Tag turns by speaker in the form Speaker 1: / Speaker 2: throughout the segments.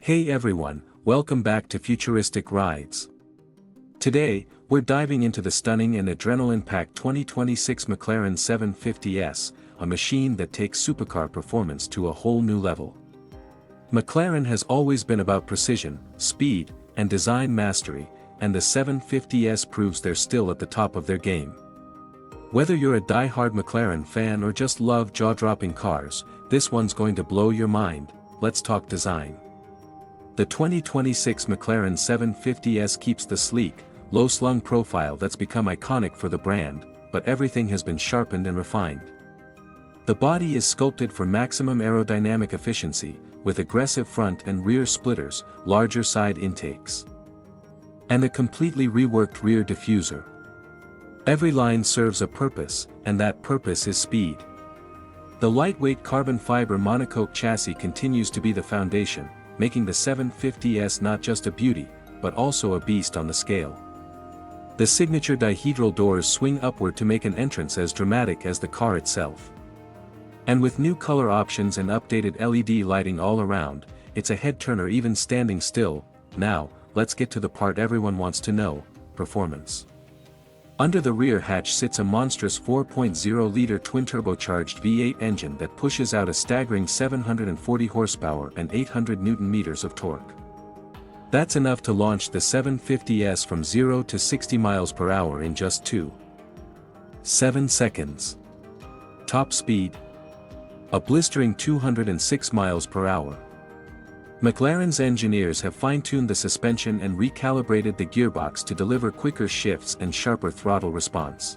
Speaker 1: Hey everyone, welcome back to Futuristic Rides. Today, we're diving into the stunning and adrenaline-packed 2026 McLaren 750S, a machine that takes supercar performance to a whole new level. McLaren has always been about precision, speed, and design mastery, and the 750S proves they're still at the top of their game. Whether you're a die-hard McLaren fan or just love jaw-dropping cars, this one's going to blow your mind. Let's talk design. The 2026 McLaren 750S keeps the sleek, low-slung profile that's become iconic for the brand, but everything has been sharpened and refined. The body is sculpted for maximum aerodynamic efficiency, with aggressive front and rear splitters, larger side intakes, and a completely reworked rear diffuser. Every line serves a purpose, and that purpose is speed. The lightweight carbon fiber monocoque chassis continues to be the foundation, making the 750S not just a beauty, but also a beast on the scale. The signature dihedral doors swing upward to make an entrance as dramatic as the car itself. And with new color options and updated LED lighting all around, it's a head-turner even standing still. Now, let's get to the part everyone wants to know: performance. Under the rear hatch sits a monstrous 4.0-liter twin-turbocharged V8 engine that pushes out a staggering 740 horsepower and 800 Nm of torque. That's enough to launch the 750S from 0 to 60 miles per hour in just 2.7 seconds. Top speed: a blistering 206 miles per hour. McLaren's engineers have fine-tuned the suspension and recalibrated the gearbox to deliver quicker shifts and sharper throttle response.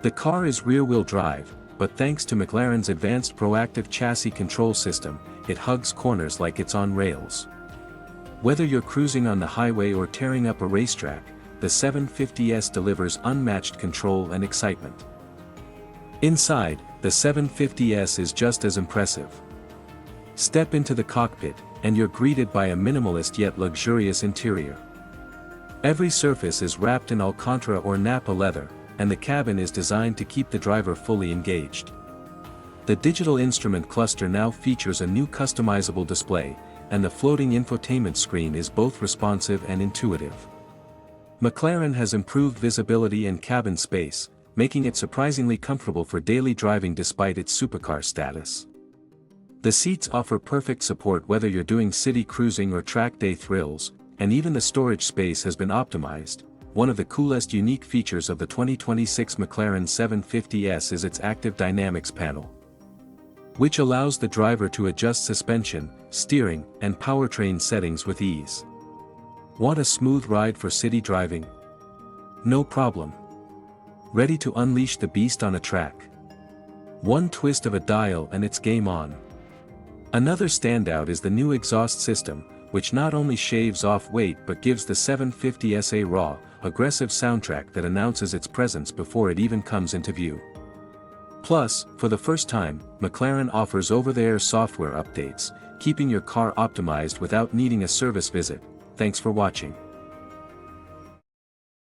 Speaker 1: The car is rear-wheel drive, but thanks to McLaren's advanced proactive chassis control system, it hugs corners like it's on rails. Whether you're cruising on the highway or tearing up a racetrack, the 750S delivers unmatched control and excitement. Inside, the 750S is just as impressive. Step into the cockpit, and you're greeted by a minimalist yet luxurious interior. Every surface is wrapped in Alcantara or Nappa leather, and the cabin is designed to keep the driver fully engaged. The digital instrument cluster now features a new customizable display, and the floating infotainment screen is both responsive and intuitive. McLaren has improved visibility and cabin space, making it surprisingly comfortable for daily driving despite its supercar status. The seats offer perfect support whether you're doing city cruising or track day thrills, and even the storage space has been optimized. One of the coolest unique features of the 2026 McLaren 750S is its active dynamics panel, which allows the driver to adjust suspension, steering, and powertrain settings with ease. Want a smooth ride for city driving? No problem. Ready to unleash the beast on a track? One twist of a dial and it's game on. Another standout is the new exhaust system, which not only shaves off weight but gives the 750S a raw, aggressive soundtrack that announces its presence before it even comes into view. Plus, for the first time, McLaren offers over-the-air software updates, keeping your car optimized without needing a service visit. Thanks for watching.